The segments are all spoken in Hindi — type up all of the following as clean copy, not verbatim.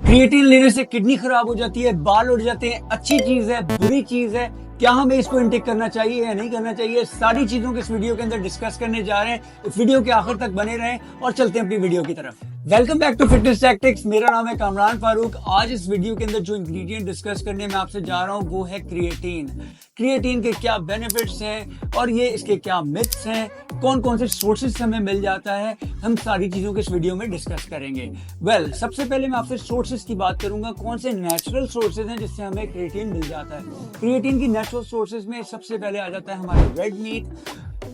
क्रिएटिन लेने से किडनी खराब हो जाती है, बाल उड़ जाते हैं, अच्छी चीज है, बुरी चीज है, क्या हमें इसको इनटेक करना चाहिए या नहीं करना चाहिए, सारी चीजों को इस वीडियो के अंदर डिस्कस करने जा रहे हैं। इस वीडियो के आखिर तक बने रहें और चलते हैं अपनी वीडियो की तरफ। Welcome back to fitness tactics. मेरा नाम है कामरान फारूक। आज इस वीडियो के अंदर जो इंग्रेडिएंट डिस्कस करने में आपसे जा रहा हूं वो है क्रिएटिन। क्रिएटिन के क्या बेनिफिट्स हैं और ये इसके क्या मिथ्स हैं, कौन कौन से सोर्सेज से हमें मिल जाता है, हम सारी चीजों को इस वीडियो में डिस्कस करेंगे। सबसे पहले मैं आपसे सोर्सेज की बात करूंगा, कौन से नेचुरल सोर्सेज हैं जिससे हमें क्रिएटिन मिल जाता है। क्रिएटिन की नेचुरल सोर्सेज में सबसे पहले आ जाता है हमारा रेड मीट,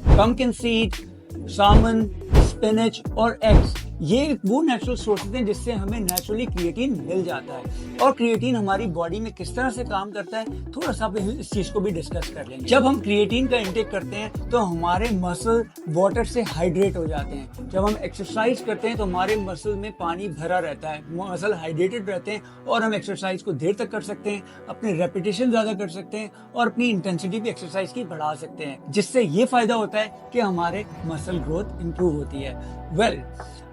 पंपकिन सीड, सामन, स्पिनच और एग्स। ये वो नेचुरल सोर्सेज हैं जिससे हमें नेचुरली क्रिएटिन मिल जाता है। और क्रिएटिन हमारी बॉडी में किस तरह से काम करता है थोड़ा सा इस चीज को भी डिस्कस कर लेंगे। जब हम क्रिएटिन का इंटेक करते हैं तो हमारे मसल वाटर से हाइड्रेट हो जाते हैं। जब हम एक्सरसाइज करते हैं तो हमारे मसल में पानी भरा रहता है, मसल हाइड्रेटेड रहते हैं और हम एक्सरसाइज को देर तक कर सकते हैं, अपने रेपिटेशन ज्यादा कर सकते हैं और अपनी इंटेंसिटी भी एक्सरसाइज की बढ़ा सकते हैं, जिससे ये फायदा होता है कि हमारे मसल ग्रोथ इंप्रूव होती है।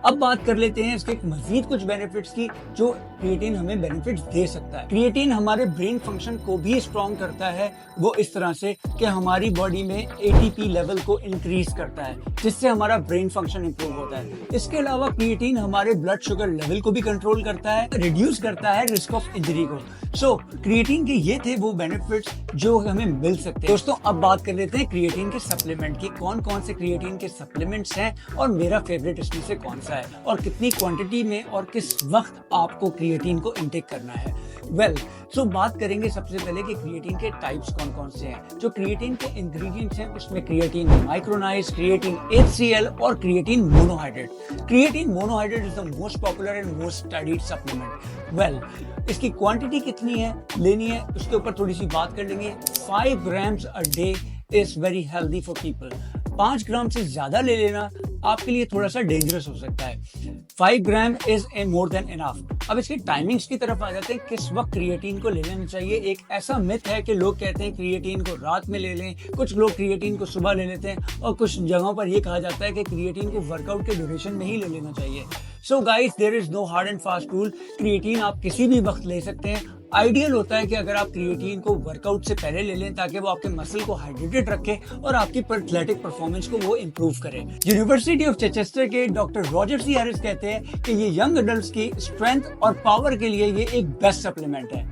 अब बात कर लेते हैं इसके मजीद कुछ बेनिफिट्स की जो क्रिएटिन हमें बेनिफिट्स दे सकता है। क्रिएटिन हमारे ब्रेन फंक्शन को भी स्ट्रॉन्ग करता है, वो इस तरह से कि हमारी बॉडी में एटीपी लेवल को इंक्रीज करता है, जिससे हमारा ब्रेन फंक्शन इंप्रूव होता है। इसके अलावा क्रिएटिन हमारे ब्लड शुगर लेवल को भी कंट्रोल करता है, रिड्यूस करता है रिस्क ऑफ इंजरी को। क्रिएटिन के ये थे वो बेनिफिट्स जो हमें मिल सकते हैं। दोस्तों, अब बात कर लेते हैं क्रिएटिन के सप्लीमेंट की। कौन कौन से क्रिएटिन के सप्लीमेंट्स हैं और मेरा फेवरेट इसमें से कौन सा है और कितनी क्वांटिटी में और किस वक्त आपको क्रिएटिन को इंटेक करना है। बात करेंगे सबसे पहले कि क्रिएटिन के टाइप्स कौन कौन से हैं। जो क्रिएटिन के इंग्रेडिएंट्स हैं उसमें क्रिएटिन माइक्रोनाइज, क्रिएटिन HCl और creatine monohydrate. Creatine monohydrate is the most popular and most studied supplement. इसकी क्वांटिटी कितनी है लेनी है उसके ऊपर थोड़ी सी बात कर लेंगे। 5 grams a day is very healthy for people। 5 ग्राम से ज्यादा ले लेना आपके लिए थोड़ा सा डेंजरस हो सकता है। 5 gram is more than enough. अब इसके टाइमिंग्स की तरफ आ जाते हैं, किस वक्त क्रिएटिन को ले लेना चाहिए। एक ऐसा मिथ है कि लोग कहते हैं क्रिएटिन को रात में ले लें, कुछ लोग क्रिएटिन को सुबह ले लेते हैं और कुछ जगहों पर यह कहा जाता है कि क्रिएटिन को वर्कआउट के ड्यूरेशन में ही ले लेना चाहिए। So guys, there is no hard and fast rule. Creatine आप किसी भी वक्त ले सकते हैं। आइडियल होता है कि अगर आप क्रिएटिन को वर्कआउट से पहले ले लें ताकि वो आपके मसल को हाइड्रेटेड रखे और आपकी एथलेटिक परफॉर्मेंस को वो इंप्रूव करे। यूनिवर्सिटी ऑफ चेचेस्टर के डॉक्टर रॉजर सी हैरिस कहते हैं कि ये यंग एडल्ट्स की स्ट्रेंथ और पावर के लिए ये एक बेस्ट सप्लीमेंट है।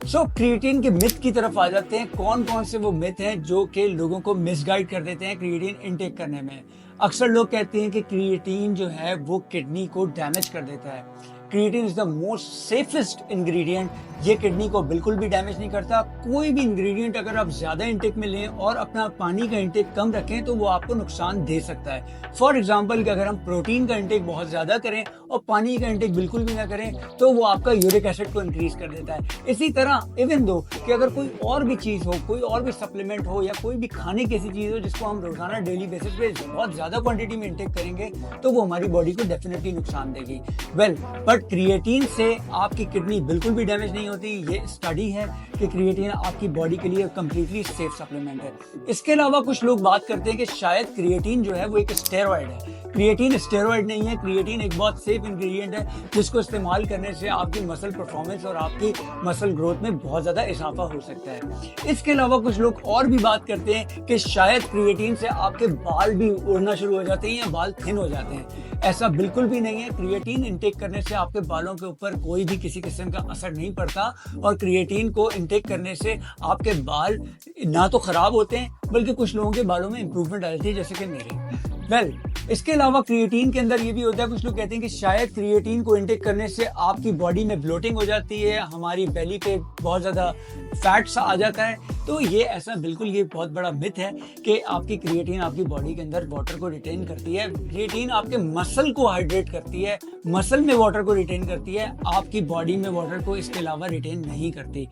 क्रिएटिन के मिथ की तरफ आ जाते हैं। कौन कौन से वो मिथ हैं जो कि लोगों को मिसगाइड कर देते हैं क्रिएटिन इनटेक करने में। अक्सर लोग कहते हैं कि क्रिएटिन जो है वो किडनी को डैमेज कर देता है। Creatine is the most safest ingredient. ये किडनी को बिल्कुल भी डैमेज नहीं करता। कोई भी इंग्रेडिएंट अगर आप ज्यादा इंटेक में लें और अपना पानी का इंटेक कम रखें तो वो आपको नुकसान दे सकता है। फॉर एग्जांपल कि अगर हम प्रोटीन का इंटेक बहुत ज्यादा करें और पानी का इंटेक बिल्कुल भी ना करें तो वो आपका यूरिक एसिड को इंक्रीज कर देता है। इसी तरह इवन दो कि अगर कोई और भी चीज हो, कोई और भी सप्लीमेंट हो या कोई भी खाने की ऐसी चीज हो जिसको हम रोजाना डेली बेसिस पे बहुत ज्यादा क्वांटिटी में इंटेक करेंगे तो वो हमारी बॉडी को डेफिनेटली नुकसान देगी। बट क्रिएटिन से आपकी किडनी बिल्कुल भी डैमेज नहीं होती। ये स्टडी है कि क्रिएटिन आपकी बॉडी के लिए कंप्लीटली सेफ सप्लीमेंट है। इसके अलावा कुछ लोग बात करते हैं कि शायद क्रिएटिन जो है वो एक स्टेरॉइड है। क्रिएटिन स्टेरॉइड नहीं है। क्रिएटिन एक बहुत सेफ इंग्रेडिएंट है जिसको इस्तेमाल करने से आपकी मसल परफॉर्मेंस और आपकी मसल ग्रोथ में बहुत ज्यादा इजाफा हो सकता है। इसके अलावा कुछ लोग और भी बात करते हैं कि शायद क्रिएटिन से आपके बाल भी उड़ना शुरू हो जाते हैं या बाल थिन हो जाते हैं। ऐसा बिल्कुल भी नहीं है। क्रिएटिन इंटेक करने से आपके बालों के ऊपर कोई भी किसी किस्म का असर नहीं पड़ता और क्रिएटिन को इंटेक करने से आपके बाल ना तो खराब होते हैं बल्कि कुछ लोगों के बालों में इंप्रूवमेंट आ जाती है, जैसे कि मेरे। इसके अलावा क्रिएटिन के अंदर ये भी होता है, कुछ लोग कहते हैं कि शायद क्रिएटिन को इंटेक करने से आपकी बॉडी में ब्लोटिंग हो जाती है, हमारी बेली पे बहुत ज्यादा फैट सा आ जाता है। तो ये ऐसा बिल्कुल ये बहुत बड़ा मिथ है कि आपकी क्रिएटिन आपकी बॉडी के अंदर वाटर को रिटेन करती है। क्रिएटिन आपके मसल को हाइड्रेट करती है, मसल में वाटर को रिटेन करती है, आपकी बॉडी में वाटर को इसके अलावा रिटेन नहीं करती।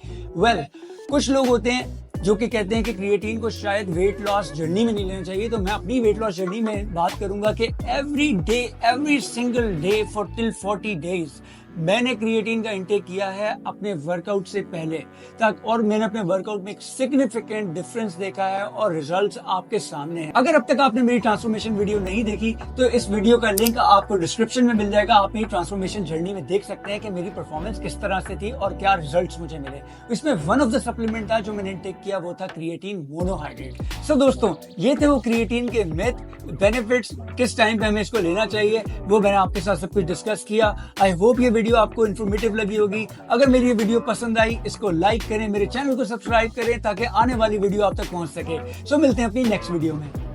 कुछ लोग होते हैं जो कि कहते हैं कि क्रिएटिन को शायद वेट लॉस जर्नी में नहीं लेना चाहिए। तो मैं अपनी वेट लॉस जर्नी में बात करूंगा कि every single day for till 40 days मैंने क्रिएटिन का इंटेक किया है अपने वर्कआउट से पहले तक और मैंने अपने वर्कआउट में एक सिग्निफिकेंट डिफरेंस देखा है और रिजल्ट्स आपके सामने हैं। अगर अब तक आपने मेरी ट्रांसफॉर्मेशन वीडियो नहीं देखी तो इस वीडियो का लिंक आपको डिस्क्रिप्शन में मिल जाएगा। आप मेरी ट्रांसफॉर्मेशन जर्नी में देख सकते हैं कि मेरी परफॉर्मेंस किस तरह से थी और क्या रिजल्ट्स मुझे मिले। इसमें वन ऑफ द सप्लीमेंट था जो मैंने इंटेक किया, वो था क्रिएटिन मोनोहाइड्रेट। सो दोस्तों, ये थे वो क्रिएटिन के मिथ, बेनिफिट्स, किस टाइम पे हमें इसको लेना चाहिए, वो मैंने आपके साथ सब कुछ डिस्कस किया। आई होप ये वीडियो आपको इन्फॉर्मेटिव लगी होगी। अगर मेरी ये वीडियो पसंद आई, इसको लाइक करें, मेरे चैनल को सब्सक्राइब करें ताकि आने वाली वीडियो आप तक पहुंच सके। सो मिलते हैं अपनी नेक्स्ट वीडियो में।